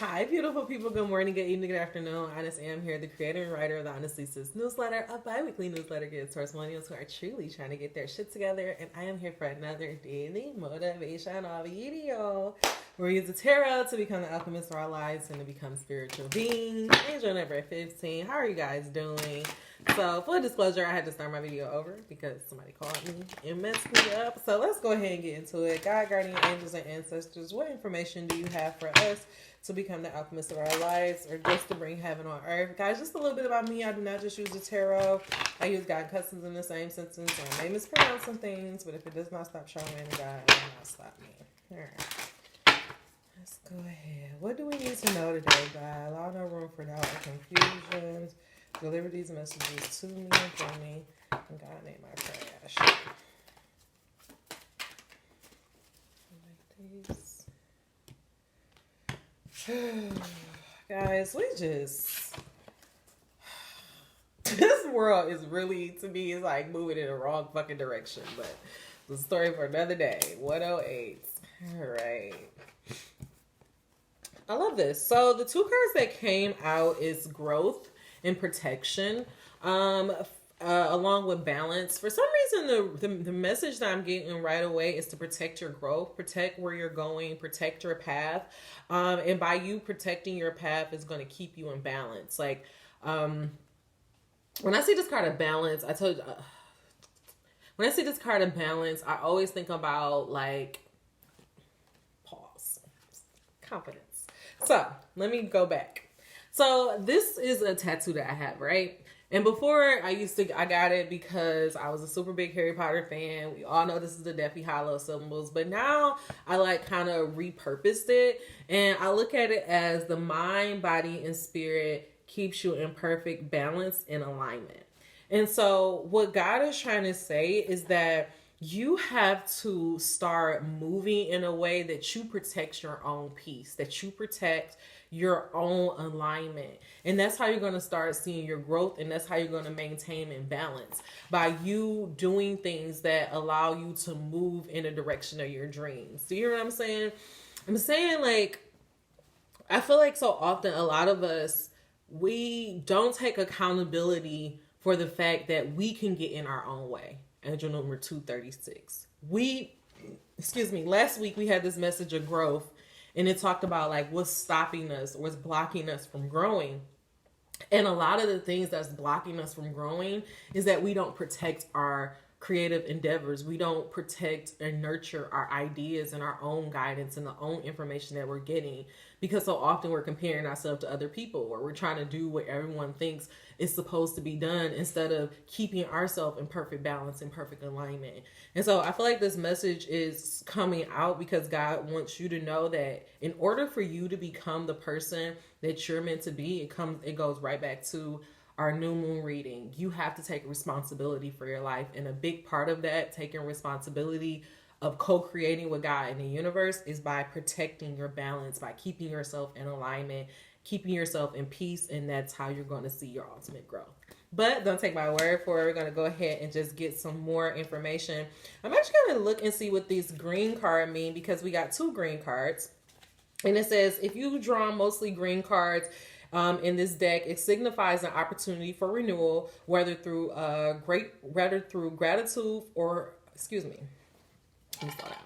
Hi, beautiful people. Good morning, good evening, good afternoon. Honest Am here, the creator and writer of the Honestly Sis newsletter, a bi-weekly newsletter geared towards millennials who are truly trying to get their shit together. And I am here for another daily motivational video where we use the tarot to become the alchemist of our lives and to become spiritual beings. Angel number 15. How are you guys doing? So, full disclosure, I had to start my video over because somebody called me and messed me up. So, let's go ahead and get into it. God, guardian angels, and ancestors, what information do you have for us to become the alchemist of our lives, or just to bring heaven on earth? Guys, just a little bit about me. I do not just use the tarot. I use God and cousins in the same sentence. I may mispronounce some things, but if it does not stop showing God, it will not stop me. All right. Let's go ahead. What do we need to know today, God? Allow no room for doubt or confusion. Deliver these messages to me and for me. In God's name I pray. Like these. Guys, this world is really, to me, is like moving in the wrong fucking direction. But the story for another day. 108. All right. I love this. So the two cards that came out is growth and protection, along with balance. For some reason, the message that I'm getting right away is to protect your growth, protect where you're going, protect your path. And by you protecting your path is going to keep you in balance. Like, when I see this card of balance, when I see this card of balance, I always think about like, pause, confidence. So let me go back. So this is a tattoo that I have, right? And before I got it because I was a super big Harry Potter fan. We all know this is the Deathly Hollow symbols, but now I like kind of repurposed it, and I look at it as the mind, body, and spirit keeps you in perfect balance and alignment. And so what God is trying to say is that you have to start moving in a way that you protect your own peace, that you protect your own alignment. And that's how you're going to start seeing your growth, and that's how you're going to maintain and balance, by you doing things that allow you to move in the direction of your dreams. Do you hear what I'm saying? I'm saying, like, I feel like so often a lot of us, we don't take accountability for the fact that we can get in our own way. Angel number 236. Last week we had this message of growth, and it talked about like what's stopping us, what's blocking us from growing. And a lot of the things that's blocking us from growing is that we don't protect our creative endeavors. We don't protect and nurture our ideas and our own guidance and the own information that we're getting, because so often we're comparing ourselves to other people, or we're trying to do what everyone thinks is supposed to be done instead of keeping ourselves in perfect balance and perfect alignment. And so I feel like this message is coming out because God wants you to know that in order for you to become the person that you're meant to be, it goes right back to our new moon reading. You have to take responsibility for your life. And a big part of that, taking responsibility of co-creating with God in the universe, is by protecting your balance, by keeping yourself in alignment, keeping yourself in peace. And that's how you're going to see your ultimate growth. But don't take my word for it. We're going to go ahead and just get some more information. I'm actually going to look and see what these green cards mean, because we got two green cards. And it says, if you draw mostly green cards in this deck, it signifies an opportunity for renewal, whether through gratitude or, excuse me, let me slow down.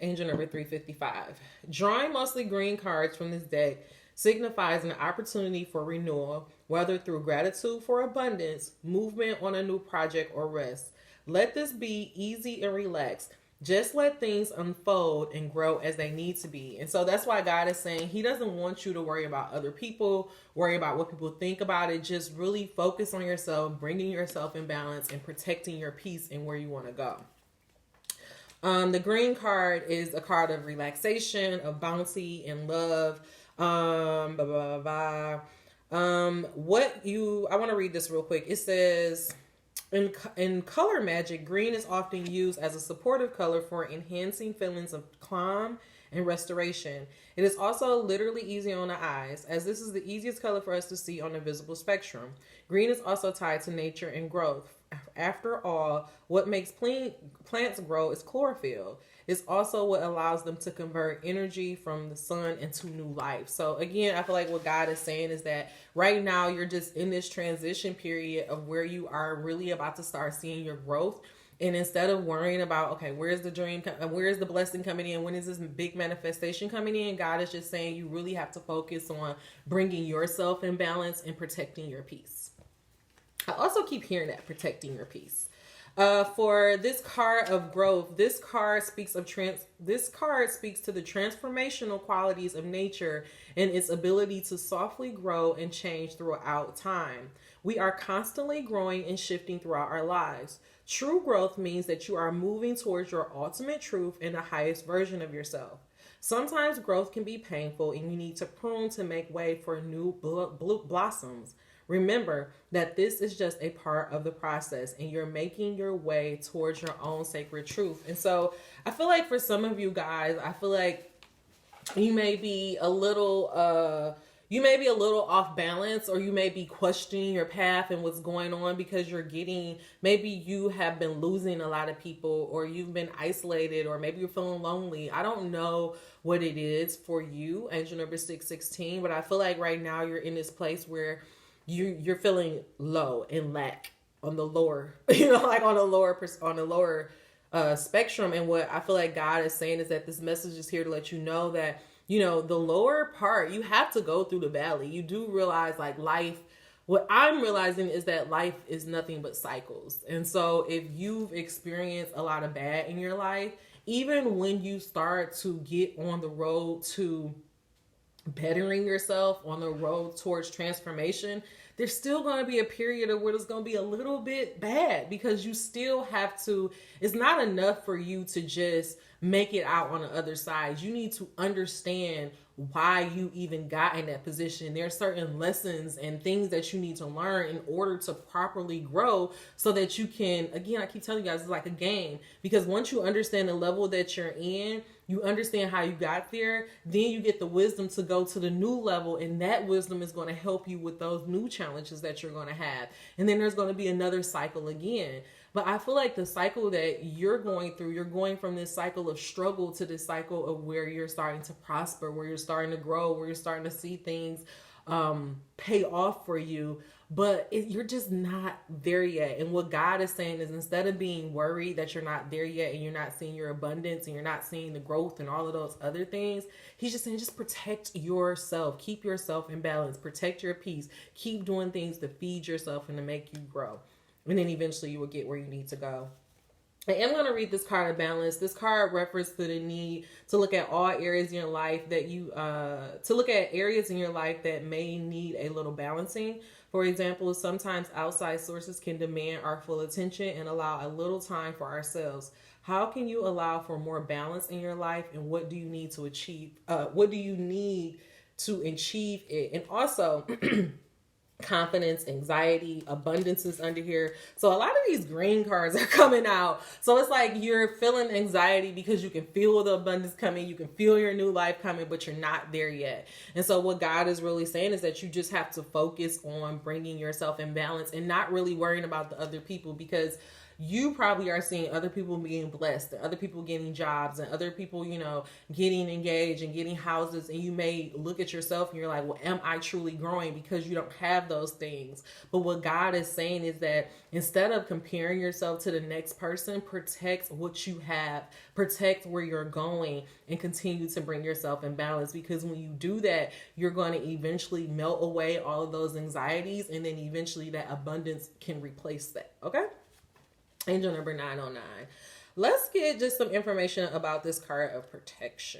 Angel number 355. Drawing mostly green cards from this deck signifies an opportunity for renewal, whether through gratitude for abundance, movement on a new project, or rest. Let this be easy and relaxed. Just let things unfold and grow as they need to be. And so that's why God is saying he doesn't want you to worry about other people, worry about what people think about it. Just really focus on yourself, bringing yourself in balance and protecting your peace and where you want to go. The green card is a card of relaxation, of bounty and love. I want to read this real quick. It says, in color magic, green is often used as a supportive color for enhancing feelings of calm and restoration. It is also literally easy on the eyes, as this is the easiest color for us to see on the visible spectrum. Green is also tied to nature and growth. After all, what makes plants grow is chlorophyll. It's also what allows them to convert energy from the sun into new life. So again, I feel like what God is saying is that right now you're just in this transition period of where you are really about to start seeing your growth. And instead of worrying about, okay, where's the dream, where's the blessing coming in, when is this big manifestation coming in, God is just saying you really have to focus on bringing yourself in balance and protecting your peace. I also keep hearing that, protecting your peace. For this card of growth, this card speaks to the transformational qualities of nature and its ability to softly grow and change throughout time. We are constantly growing and shifting throughout our lives. True growth means that you are moving towards your ultimate truth and the highest version of yourself. Sometimes growth can be painful and you need to prune to make way for new blossoms. Remember that this is just a part of the process and you're making your way towards your own sacred truth. And so I feel like for some of you guys, I feel like you may be a little off balance, or you may be questioning your path and what's going on because maybe you have been losing a lot of people, or you've been isolated, or maybe you're feeling lonely. I don't know what it is for you, angel number 616, but I feel like right now you're in this place where you're feeling low and lack on the lower, like on a lower spectrum. And what I feel like God is saying is that this message is here to let you know that, the lower part, you have to go through the valley. You do realize, like, life, what I'm realizing is that life is nothing but cycles. And so if you've experienced a lot of bad in your life, even when you start to get on the road to bettering yourself, on the road towards transformation, there's still going to be a period of where it's going to be a little bit bad, because you still have to, it's not enough for you to just make it out on the other side. You need to understand why you even got in that position. There are certain lessons and things that you need to learn in order to properly grow, so that you can, again, I keep telling you guys, it's like a game, because once you understand the level that you're in, you understand how you got there, then you get the wisdom to go to the new level, and that wisdom is going to help you with those new challenges that you're going to have. And then there's going to be another cycle again. But I feel like the cycle that you're going through, you're going from this cycle of struggle to this cycle of where you're starting to prosper, where you're starting to grow, where you're starting to see things pay off for you. But you're just not there yet. And what God is saying is, instead of being worried that you're not there yet and you're not seeing your abundance and you're not seeing the growth and all of those other things, he's just saying, just protect yourself. Keep yourself in balance. Protect your peace. Keep doing things to feed yourself and to make you grow. And then eventually you will get where you need to go. I am going to read this card of balance. This card refers to the need to look at all areas in your life that may need a little balancing. For example, sometimes outside sources can demand our full attention and allow a little time for ourselves. How can you allow for more balance in your life, and what do you need to achieve? What do you need to achieve it? And also, confidence, anxiety, abundance is under here. So a lot of these green cards are coming out. So it's like you're feeling anxiety because you can feel the abundance coming. You can feel your new life coming, but you're not there yet. And so what God is really saying is that you just have to focus on bringing yourself in balance and not really worrying about the other people, because you probably are seeing other people being blessed, and other people getting jobs, and other people, getting engaged and getting houses. And you may look at yourself and you're like, well, am I truly growing? Because you don't have those things. But what God is saying is that instead of comparing yourself to the next person, protect what you have, protect where you're going, and continue to bring yourself in balance. Because when you do that, you're going to eventually melt away all of those anxieties, and then eventually that abundance can replace that. Okay? Angel number 909. Let's get just some information about this card of protection.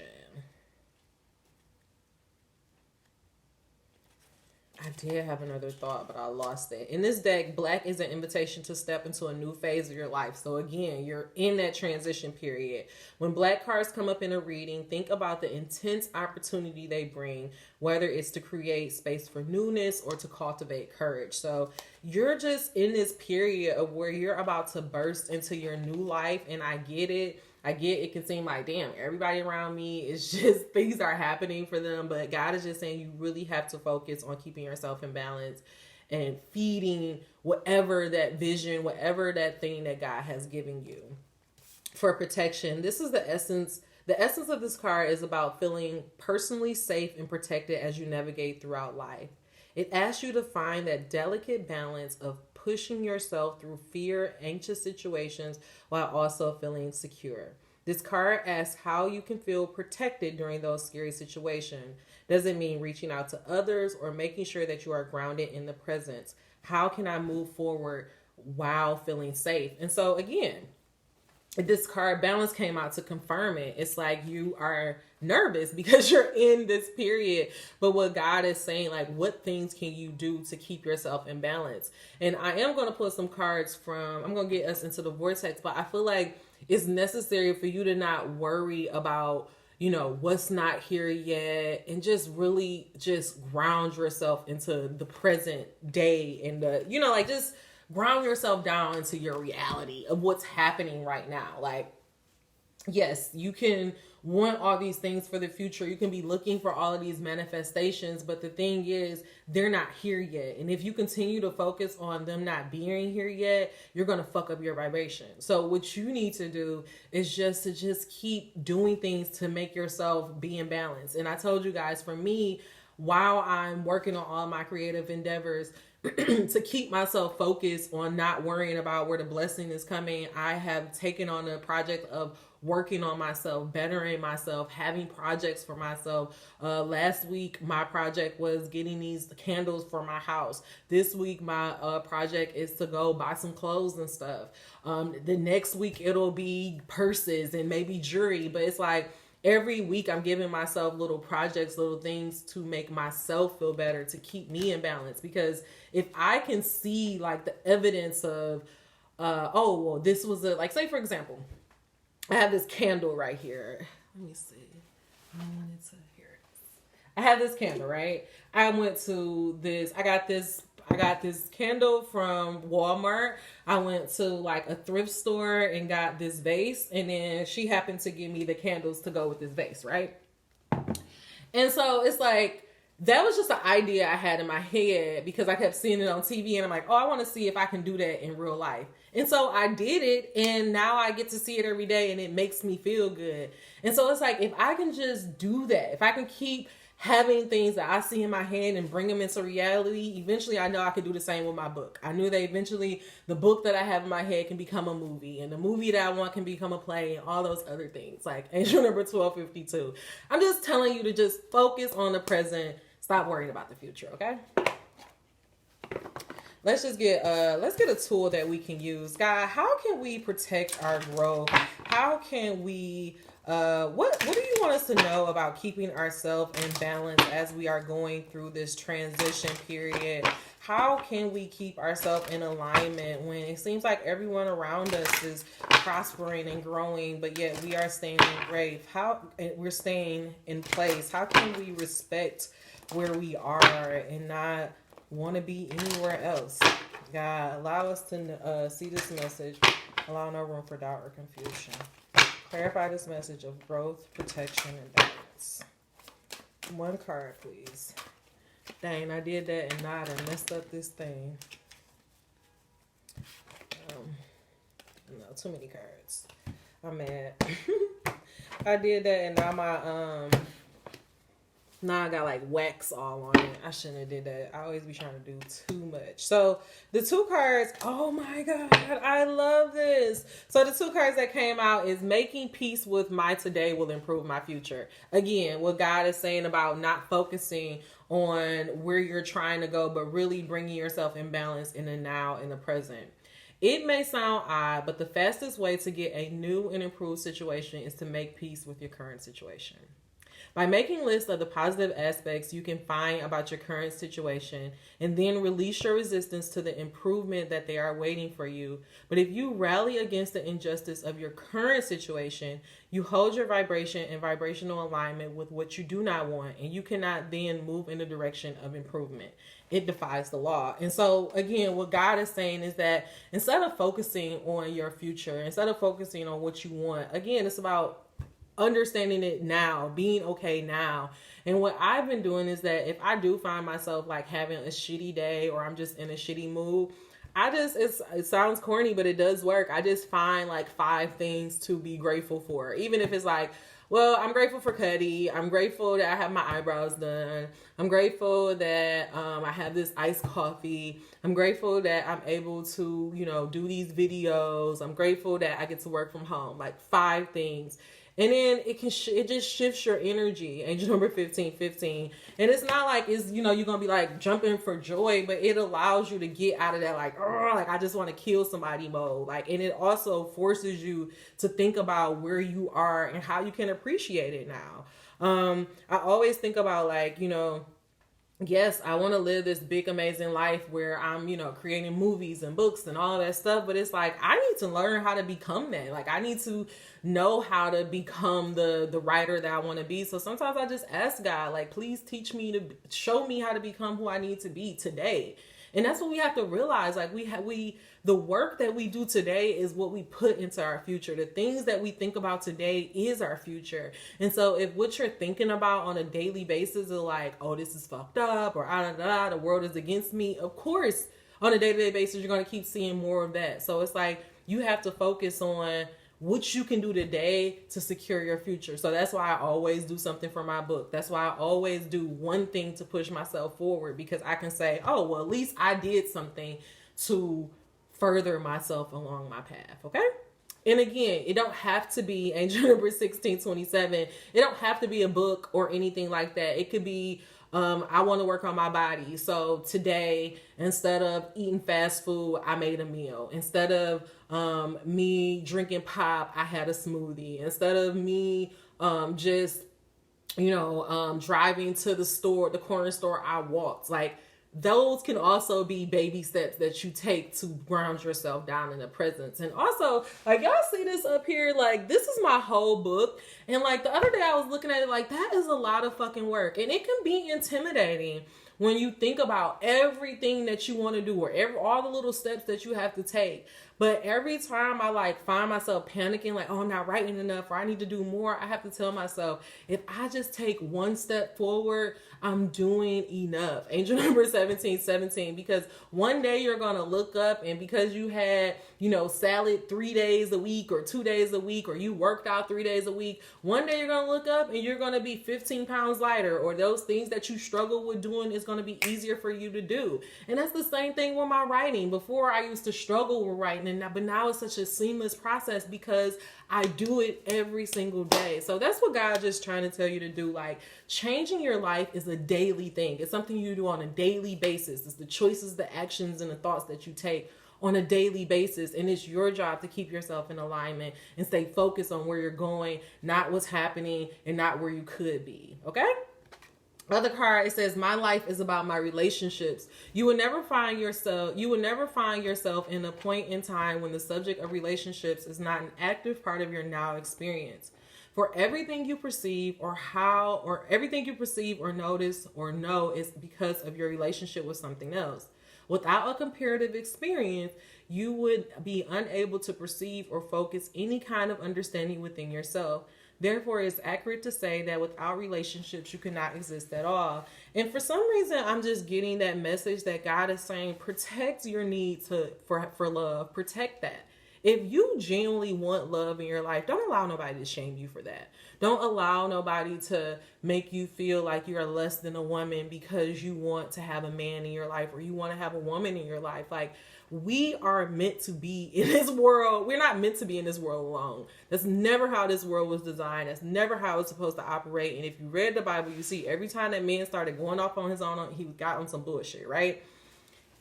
I did have another thought, but I lost it. In this deck, black is an invitation to step into a new phase of your life. So again, you're in that transition period. When black cards come up in a reading, think about the intense opportunity they bring, whether it's to create space for newness or to cultivate courage. So you're just in this period of where you're about to burst into your new life. And I get it. It can seem like, damn, everybody around me is just, things are happening for them. But God is just saying you really have to focus on keeping yourself in balance and feeding whatever that vision, whatever that thing that God has given you. For protection, this is the essence. The essence of this card is about feeling personally safe and protected as you navigate throughout life. It asks you to find that delicate balance of pushing yourself through fear, anxious situations while also feeling secure. This card asks how you can feel protected during those scary situations. Does it mean reaching out to others or making sure that you are grounded in the present? How can I move forward while feeling safe? And so again, this card balance came out to confirm it. It's like you are nervous because you're in this period, but what God is saying, like, what things can you do to keep yourself in balance? And I am going to pull some cards I'm going to get us into the vortex, but I feel like it's necessary for you to not worry about, what's not here yet, and just really just ground yourself into the present day and just ground yourself down into your reality of what's happening right now. Like, yes, you can want all these things for the future. You can be looking for all of these manifestations, but the thing is, they're not here yet. And if you continue to focus on them not being here yet, you're going to fuck up your vibration. So what you need to do is just keep doing things to make yourself be in balance. And I told you guys, for me, while I'm working on all my creative endeavors, to keep myself focused on not worrying about where the blessing is coming, I have taken on a project of working on myself, bettering myself, having projects for myself. Last week, my project was getting these candles for my house. This week, my project is to go buy some clothes and stuff. The next week, it'll be purses and maybe jewelry, but it's like, every week I'm giving myself little projects, little things to make myself feel better, to keep me in balance. Because if I can see like the evidence of, this was say for example, I have this candle right here. Let me see. I have this candle, right? I got this candle from Walmart. I went to like a thrift store and got this vase, and then she happened to give me the candles to go with this vase, right? And so it's like, that was just an idea I had in my head because I kept seeing it on TV, and I'm like, I want to see if I can do that in real life. And so I did it, and now I get to see it every day, and it makes me feel good. And so it's like, if I can just do that, if I can keep having things that I see in my head and bring them into reality, eventually I know I could do the same with my book. I knew that eventually the book that I have in my head can become a movie, and the movie that I want can become a play, and all those other things. Like angel number 1252. I'm just telling you to just focus on the present. Stop worrying about the future, okay? Let's get a tool that we can use. God, how can we protect our growth? How can we what do you want us to know about keeping ourselves in balance as we are going through this transition period? How can we keep ourselves in alignment when it seems like everyone around us is prospering and growing, but yet we are staying in grave? We're staying in place? How can we respect where we are and not want to be anywhere else? God, allow us to see this message. Allow no room for doubt or confusion. Clarify this message of growth, protection, and balance. One card, please. Dang, I did that and not and messed up this thing. No, too many cards. I'm mad. I did that and now I got like wax all on it. I shouldn't have did that. I always be trying to do too much. So the two cards, oh my God, I love this. So the two cards that came out is making peace with my today will improve my future. Again, what God is saying about not focusing on where you're trying to go, but really bringing yourself in balance in the now, in the present. It may sound odd, but the fastest way to get a new and improved situation is to make peace with your current situation. By making lists of the positive aspects you can find about your current situation and then release your resistance to the improvement that they are waiting for you. But if you rally against the injustice of your current situation, you hold your vibration in vibrational alignment with what you do not want, and you cannot then move in the direction of improvement. It defies the law. And so again, what God is saying is that instead of focusing on your future, instead of focusing on what you want, again, it's about understanding it now, being okay now. And what I've been doing is that if I do find myself like having a shitty day or I'm just in a shitty mood, it sounds corny, but it does work. I just find like 5 things to be grateful for. Even if it's like, well, I'm grateful for Cuddy. I'm grateful that I have my eyebrows done. I'm grateful that I have this iced coffee. I'm grateful that I'm able to, do these videos. I'm grateful that I get to work from home. Like 5 things. And then it just shifts your energy. Angel number 1515. And it's not like you're going to be like jumping for joy, but it allows you to get out of that like I just want to kill somebody mode. Like, and it also forces you to think about where you are and how you can appreciate it now. I always think about like, yes, I want to live this big, amazing life where I'm, creating movies and books and all that stuff. But it's like, I need to learn how to become that. Like, I need to know how to become the writer that I want to be. So sometimes I just ask God, like, please teach me show me how to become who I need to be today. And that's what we have to realize. Like the work that we do today is what we put into our future. The things that we think about today is our future. And so if what you're thinking about on a daily basis is like, oh, this is fucked up, or the world is against me, of course, on a day-to-day basis, you're going to keep seeing more of that. So it's like, you have to focus on what you can do today to secure your future. So that's why I always do something for my book. That's why I always do one thing to push myself forward, because I can say, oh, well, at least I did something to further myself along my path. Okay. And again, it don't have to be angel number 1627. It don't have to be a book or anything like that. It could be, I want to work on my body. So today, instead of eating fast food, I made a meal. Instead of me drinking pop, I had a smoothie. Instead of me just, driving to the corner store, I walked. Like, those can also be baby steps that you take to ground yourself down in the presence. And also, like, y'all see this up here, like, this is my whole book. And like the other day I was looking at it, like, that is a lot of fucking work. And it can be intimidating when you think about everything that you want to do, or all the little steps that you have to take. But every time I like find myself panicking, like, oh, I'm not writing enough, or I need to do more, I have to tell myself, if I just take one step forward, I'm doing enough. Angel number 1717, because one day you're going to look up, and because you had, salad 3 days a week or 2 days a week, or you worked out 3 days a week, one day you're going to look up and you're going to be 15 pounds lighter, or those things that you struggle with doing is going to be easier for you to do. And that's the same thing with my writing. Before, I used to struggle with writing, but now it's such a seamless process because I do it every single day. So that's what God's just trying to tell you to do. Like, changing your life is a daily thing. It's something you do on a daily basis. It's the choices, the actions, and the thoughts that you take on a daily basis. And it's your job to keep yourself in alignment and stay focused on where you're going, not what's happening, and not where you could be. Okay? Other card, it says, my life is about my relationships. You will never find yourself in a point in time when the subject of relationships is not an active part of your now experience. For everything you perceive or notice or know is because of your relationship with something else. Without a comparative experience, you would be unable to perceive or focus any kind of understanding within yourself. Therefore, it's accurate to say that without relationships, you cannot exist at all. And for some reason, I'm just getting that message that God is saying, protect your need for love. Protect that. If you genuinely want love in your life, don't allow nobody to shame you for that. Don't allow nobody to make you feel like you're less than a woman because you want to have a man in your life, or you want to have a woman in your life. Like, we are meant to be in this world. We're not meant to be in this world alone. That's never how this world was designed. That's never how it's supposed to operate. And if you read the Bible, you see every time that man started going off on his own, he got on some bullshit, right?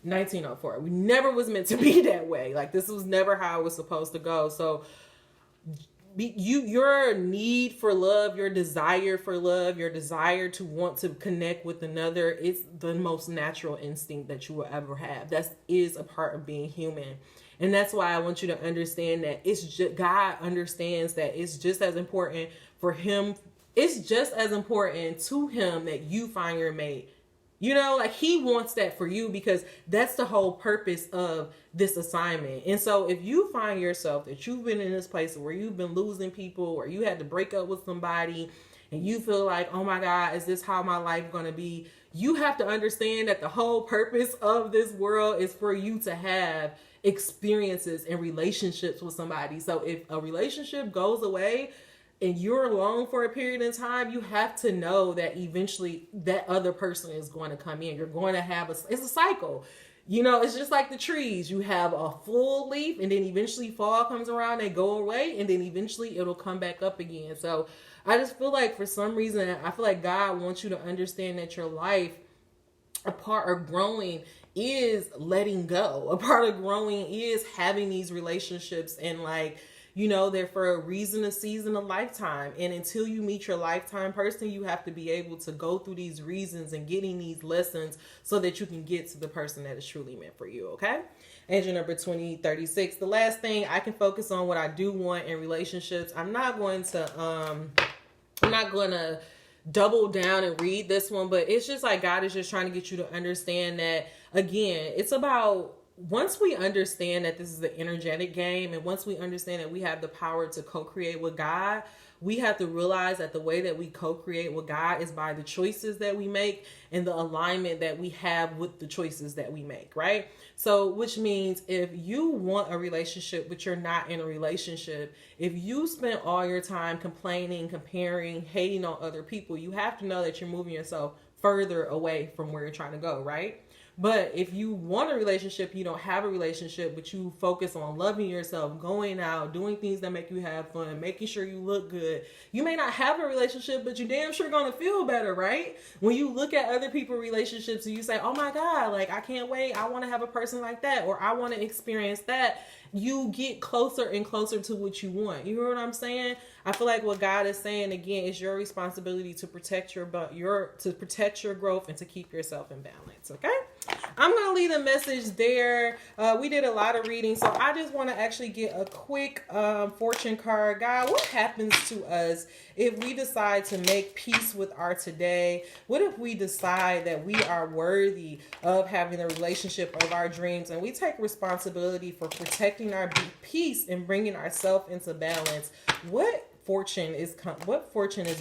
1904. We never was meant to be that way. Like, this was never how it was supposed to go. So your need for love, your desire for love, your desire to want to connect with another, it's the most natural instinct that you will ever have. That is a part of being human. And that's why I want you to understand that God understands that it's just as important for him. It's just as important to him that you find your mate. You know, like he wants that for you because that's the whole purpose of this assignment. And so if you find yourself that you've been in this place where you've been losing people or you had to break up with somebody and you feel like, oh my God, is this how my life going to be? You have to understand that the whole purpose of this world is for you to have experiences and relationships with somebody. So if a relationship goes away, and you're alone for a period of time, you have to know that eventually that other person is going to come in. You're going to have it's a cycle. You know, it's just like the trees. You have a full leaf and then eventually fall comes around, they go away, and then eventually it'll come back up again. So I just feel like for some reason, I feel like God wants you to understand that your life, a part of growing is letting go. A part of growing is having these relationships and like, you know, they're for a reason, a season, a lifetime. And until you meet your lifetime person, you have to be able to go through these reasons and getting these lessons so that you can get to the person that is truly meant for you. Okay. Angel number 2036. The last thing, I can focus on what I do want in relationships. I'm not going to double down and read this one, but it's just like God is just trying to get you to understand that, again, it's about once we understand that this is an energetic game, and once we understand that we have the power to co-create with God, we have to realize that the way that we co-create with God is by the choices that we make and the alignment that we have with the choices that we make, right? So, which means if you want a relationship, but you're not in a relationship, if you spend all your time complaining, comparing, hating on other people, you have to know that you're moving yourself further away from where you're trying to go, right? But if you want a relationship, you don't have a relationship, but you focus on loving yourself, going out, doing things that make you have fun, making sure you look good. You may not have a relationship, but you damn sure going to feel better, right? When you look at other people's relationships and you say, oh my God, like I can't wait. I want to have a person like that, or I want to experience that. You get closer and closer to what you want. You know what I'm saying? I feel like what God is saying again is your responsibility to protect your growth and to keep yourself in balance. Okay, I'm gonna leave a message there. We did a lot of reading, so I just want to actually get a quick fortune card. God, what happens to us if we decide to make peace with our today? What if we decide that we are worthy of having the relationship of our dreams, and we take responsibility for protecting our peace and bringing ourselves into balance? What fortune is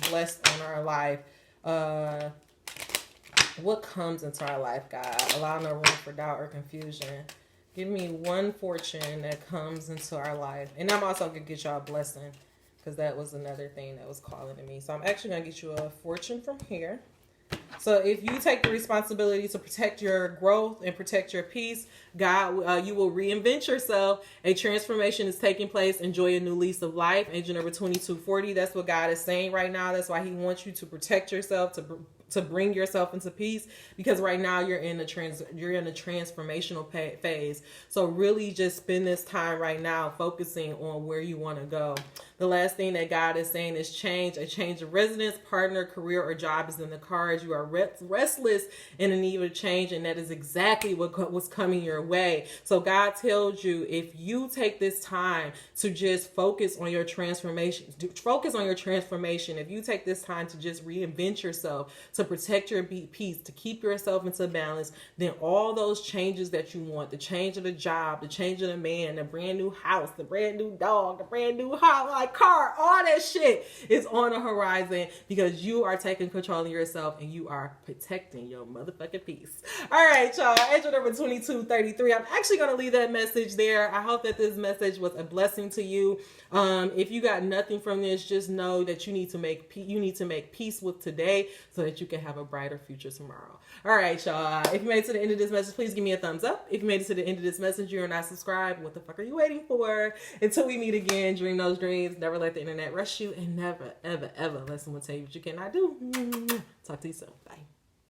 blessed in our life? What comes into our life, God? Allow no room for doubt or confusion. Give me one fortune that comes into our life. And I'm also going to get y'all a blessing, because that was another thing that was calling to me. So I'm actually going to get you a fortune from here. So if you take the responsibility to protect your growth and protect your peace, God, you will reinvent yourself. A transformation is taking place. Enjoy a new lease of life. Angel number 2240. That's what God is saying right now. That's why he wants you to protect yourself, to bring yourself into peace, because right now you're in a transformational phase. So really just spend this time right now focusing on where you want to go. The last thing that God is saying is change. A change of residence, partner, career, or job is in the cards. You are restless and in need of change, and that is exactly what was coming your way. So God tells you, if you take this time to just focus on your transformation, if you take this time to just reinvent yourself, to protect your peace, to keep yourself into balance, then all those changes that you want, the change of the job, the change of the man, the brand new house, the brand new dog, the brand new house, like car, all that shit is on the horizon, because you are taking control of yourself and you are protecting your motherfucking peace. All right, y'all. Angel number 2233. I'm actually going to leave that message there. I hope that this message was a blessing to you. If you got nothing from this, just know that you need to make peace with today so that you can have a brighter future tomorrow. All right, y'all. If you made it to the end of this message, please give me a thumbs up. If you made it to the end of this message, you're not subscribed, what the fuck are you waiting for? Until we meet again, dream those dreams. Never let the internet rush you, and never, ever, ever let someone tell you what you cannot do. Talk to you soon. Bye.